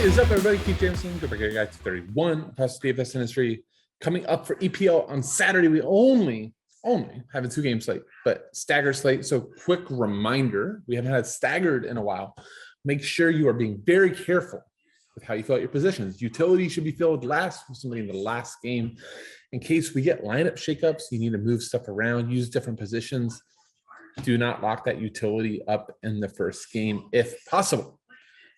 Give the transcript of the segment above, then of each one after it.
What is up, everybody? Keith Jamison, go back here, guys. 31 plus DFS industry coming up for EPL on Saturday. We only have a 2-game slate, but staggered slate. So, quick reminder: we haven't had staggered in a while. Make sure you are being very careful with how you fill out your positions. Utility should be filled last with somebody in the last game. In case we get lineup shakeups, you need to move stuff around, use different positions. Do not lock that utility up in the first game if possible.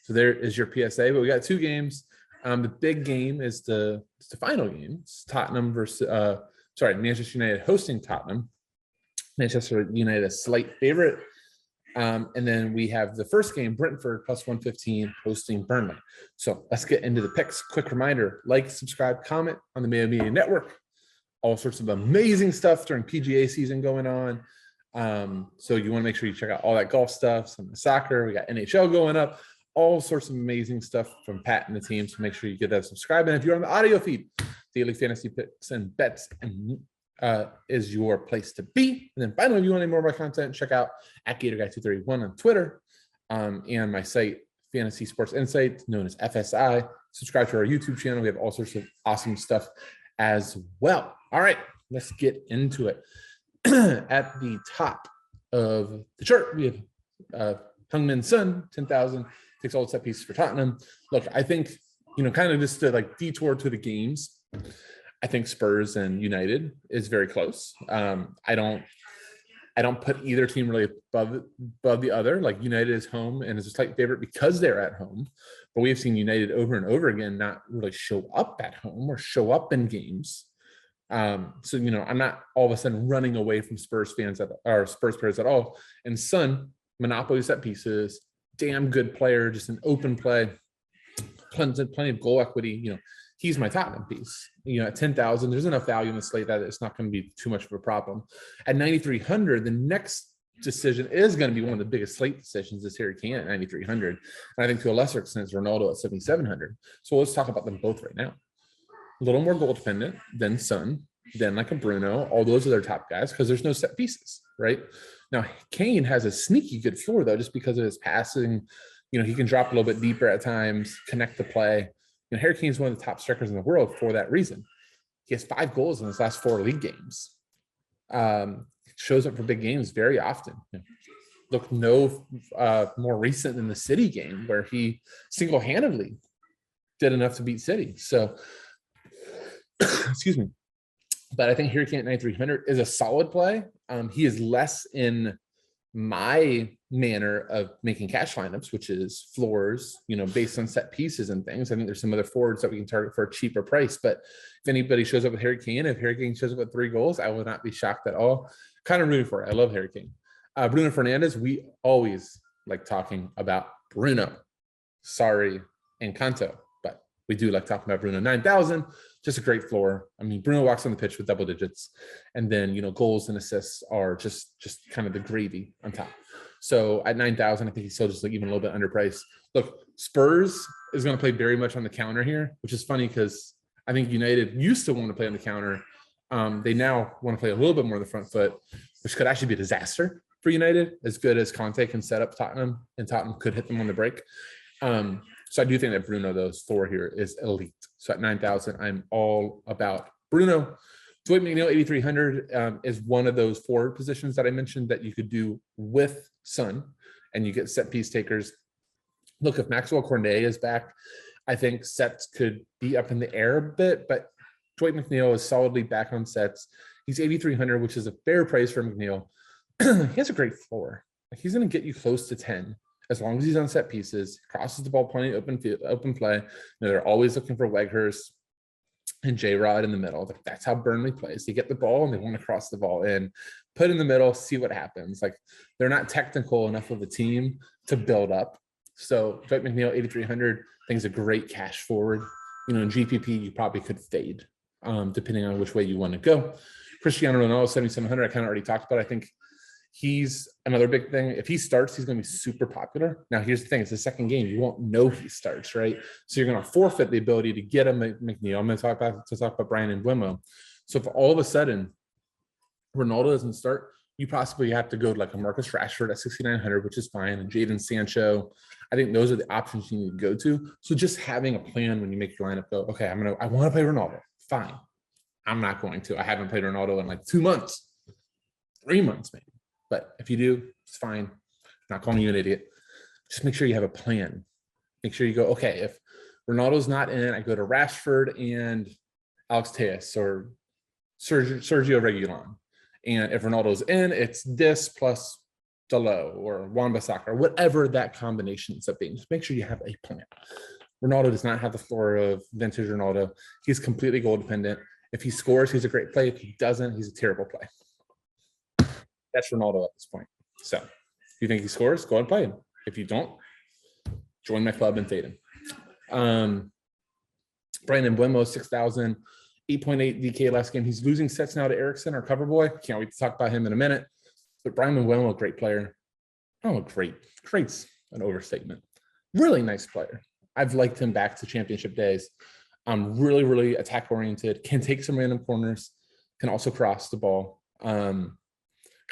So there is your PSA, but we got 2 games. The big game is the final game. It's Tottenham versus Manchester United hosting Tottenham. Manchester United a slight favorite. And then we have the first game, Brentford plus 115 hosting Burnley. So let's get into the picks. Quick reminder, like, subscribe, comment on the Mayo Media Network. All sorts of amazing stuff during PGA season going on. So you want to make sure you check out all that golf stuff, some of the soccer. We got NHL going up. All sorts of amazing stuff from Pat and the team. So make sure you get that subscribe. And if you're on the audio feed, daily fantasy picks and bets and is your place to be. And then finally, if you want any more of my content, check out at GatorGuy231 on Twitter and my site, Fantasy Sports Insight, known as FSI. Subscribe to our YouTube channel. We have all sorts of awesome stuff as well. All right, let's get into it. At the top of the chart, we have Heung-min Son, 10,000. Takes all the set pieces for Tottenham. Look, I think, kind of just to like detour to the games, I think Spurs and United is very close. I don't put either team really above the other. Like, United is home and is a slight favorite because they're at home. But we have seen United over and over again not really show up at home or show up in games. So, I'm not all of a sudden running away from Spurs players at all. And Son, monopoly set pieces, damn good player, just an open play, plenty of goal equity. He's my Tottenham piece. At 10,000, there's enough value in the slate that it's not going to be too much of a problem. At 9,300, the next decision is going to be one of the biggest slate decisions this Harry Kane at 9,300. And I think to a lesser extent, it's Ronaldo at 7,700. So let's talk about them both right now. A little more goal dependent than Son, then like a Bruno. All those are their top guys because there's no set pieces, right? Now, Kane has a sneaky good floor, though, just because of his passing. He can drop a little bit deeper at times, connect the play. Harry Kane is one of the top strikers in the world for that reason. He has 5 goals in his last 4 league games. Shows up for big games very often. Look no more recent than the City game where he single-handedly did enough to beat City. So, excuse me. But I think Harry Kane at 9,300 is a solid play. He is less in my manner of making cash lineups, which is floors, based on set pieces and things. I think there's some other forwards that we can target for a cheaper price. But if anybody shows up with Harry Kane, if Harry Kane shows up with 3 goals, I will not be shocked at all. Kind of rooting for it. I love Harry Kane. Bruno Fernandes, we always like talking about Bruno. Sorry, and Kanto. But we do like talking about Bruno. 9,000. Just a great floor. I mean, Bruno walks on the pitch with double digits, and then goals and assists are just kind of the gravy on top. So at 9,000, I think he's still just like even a little bit underpriced. Look, Spurs is going to play very much on the counter here, which is funny because I think United used to want to play on the counter. They now want to play a little bit more on the front foot, which could actually be a disaster for United. As good as Conte can set up Tottenham, and Tottenham could hit them on the break. So I do think that Bruno, those 4 here, is elite. So at 9,000, I'm all about Bruno. Dwight McNeil, 8,300 is one of those forward positions that I mentioned that you could do with Son, and you get set piece takers. Look, if Maxwell Cornet is back, I think sets could be up in the air a bit, but Dwight McNeil is solidly back on sets. He's 8,300, which is a fair price for McNeil. He has a great floor. He's going to get you close to 10. As long as he's on set pieces, crosses the ball plenty, open play. They're always looking for Weghorst and J-Rod in the middle. That's how Burnley plays. They get the ball and they want to cross the ball in, put in the middle, see what happens. Like, they're not technical enough of a team to build up. So Dwight McNeil, 8,300, I think is a great cash forward. In GPP, you probably could fade, depending on which way you want to go. Cristiano Ronaldo, 7,700, I kind of already talked about. I think he's another big thing. If he starts, he's going to be super popular. Now, here's the thing. It's the second game. You won't know he starts, right? So you're going to forfeit the ability to get a McNeil. I'm going to talk about Brian and Mbeumo. So if all of a sudden Ronaldo doesn't start, you possibly have to go to like a Marcus Rashford at 6,900, which is fine, and Jadon Sancho. I think those are the options you need to go to. So just having a plan when you make your lineup, go, okay, I want to play Ronaldo. Fine. I'm not going to. I haven't played Ronaldo in like 2 months, 3 months maybe. But if you do, it's fine. I'm not calling you an idiot. Just make sure you have a plan. Make sure you go, okay, if Ronaldo's not in, I go to Rashford and Alex Tejas or Sergio Reguilon. And if Ronaldo's in, it's this plus Dalot or Wan-Bissaka or whatever that combination ends up being. Just make sure you have a plan. Ronaldo does not have the floor of vintage Ronaldo. He's completely goal dependent. If he scores, he's a great play. If he doesn't, he's a terrible play. That's Ronaldo at this point. So if you think he scores, go and play him. If you don't, join my club and fade him. Brandon Buemo, 6,000, 8.8 DK last game. He's losing sets now to Ericsson, our cover boy. Can't wait to talk about him in a minute. But Brandon Buemo, a great player. Oh, great. Great's an overstatement. Really nice player. I've liked him back to championship days. Really, really attack oriented, can take some random corners, can also cross the ball. Kind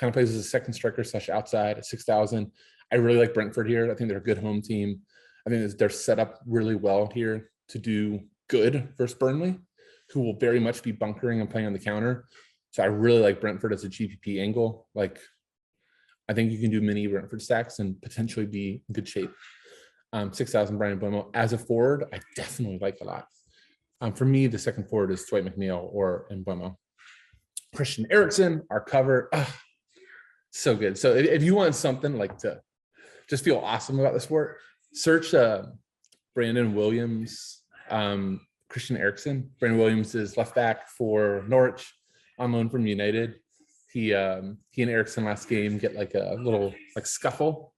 of plays as a second striker / outside at 6,000. I really like Brentford here. I think they're a good home team. I think they're set up really well here to do good versus Burnley, who will very much be bunkering and playing on the counter. So I really like Brentford as a GPP angle. Like, I think you can do mini Brentford stacks and potentially be in good shape. 6,000 Brandon Buemo. As a forward, I definitely like a lot. For me, the second forward is Dwight McNeil or Buemo. Christian Eriksen, our cover. So good. So if you want something like to just feel awesome about the sport, search Brandon Williams, Christian Eriksen. Brandon Williams is left back for Norwich on loan from United. He and Eriksen last game get like a little like scuffle.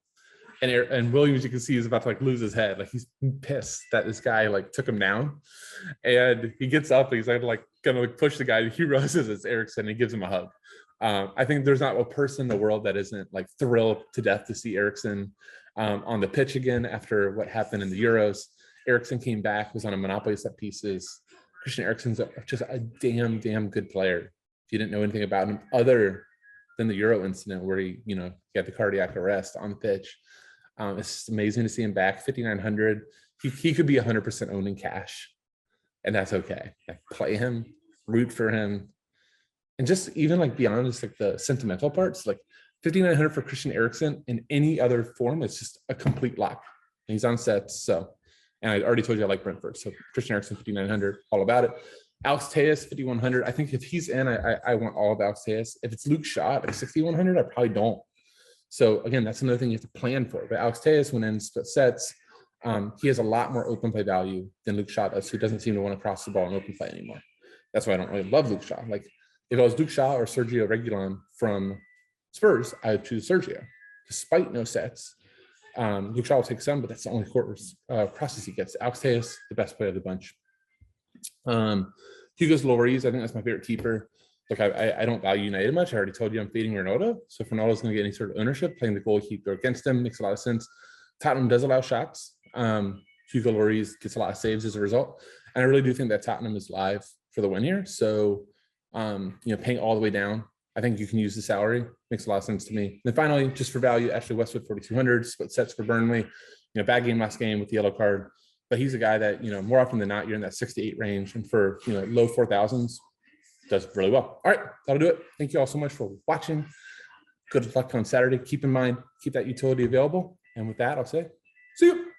And Williams, you can see, is about to like lose his head. Like he's pissed that this guy like took him down, and he gets up and he's like gonna like push the guy. He realizes it's Eriksen and he gives him a hug. I think there's not a person in the world that isn't like thrilled to death to see Eriksen on the pitch again after what happened in the Euros. Eriksen came back, was on a Monopoly set pieces. Christian Eriksen's just a damn good player. If you didn't know anything about him other than the Euro incident where he had the cardiac arrest on the pitch. It's just amazing to see him back. 5,900. He could be 100% owned in cash, and that's okay. Like, play him, root for him, and just even like beyond just like the sentimental parts, like 5,900 for Christian Eriksen in any other form, it's just a complete lock. And he's on sets, so. And I already told you I like Brentford, so Christian Eriksen 5,900, all about it. Alex Tejas 5,100. I think if he's in, I want all of Alex Tejas. If it's Luke Shaw at 6,100, I probably don't. So again, that's another thing you have to plan for. But Alex Tejas, when in split sets, he has a lot more open play value than Luke Shaw does, who doesn't seem to want to cross the ball and open play anymore. That's why I don't really love Luke Shaw. Like if it was Luke Shaw or Sergio Reguilon from Spurs, I would choose Sergio, despite no sets. Luke Shaw will take some, but that's the only crosses he gets. Alex Tejas, the best player of the bunch. Hugo's Lloris, I think that's my favorite keeper. Look, I don't value United much. I already told you I'm fading Ronaldo. So if Ronaldo's going to get any sort of ownership, playing the goalkeeper against him makes a lot of sense. Tottenham does allow shots. Hugo Lloris gets a lot of saves as a result. And I really do think that Tottenham is live for the win here. So, paying all the way down, I think you can use the salary. Makes a lot of sense to me. And then finally, just for value, Ashley Westwood, 4,200, split sets for Burnley. Bad game last game with the yellow card. But he's a guy that, more often than not, you're in that 6 to 8 range. And for, low 4,000s, does really well. All right, that'll do it. Thank you all so much for watching. Good luck on Saturday. Keep in mind, keep that utility available. And with that, I'll say, see you.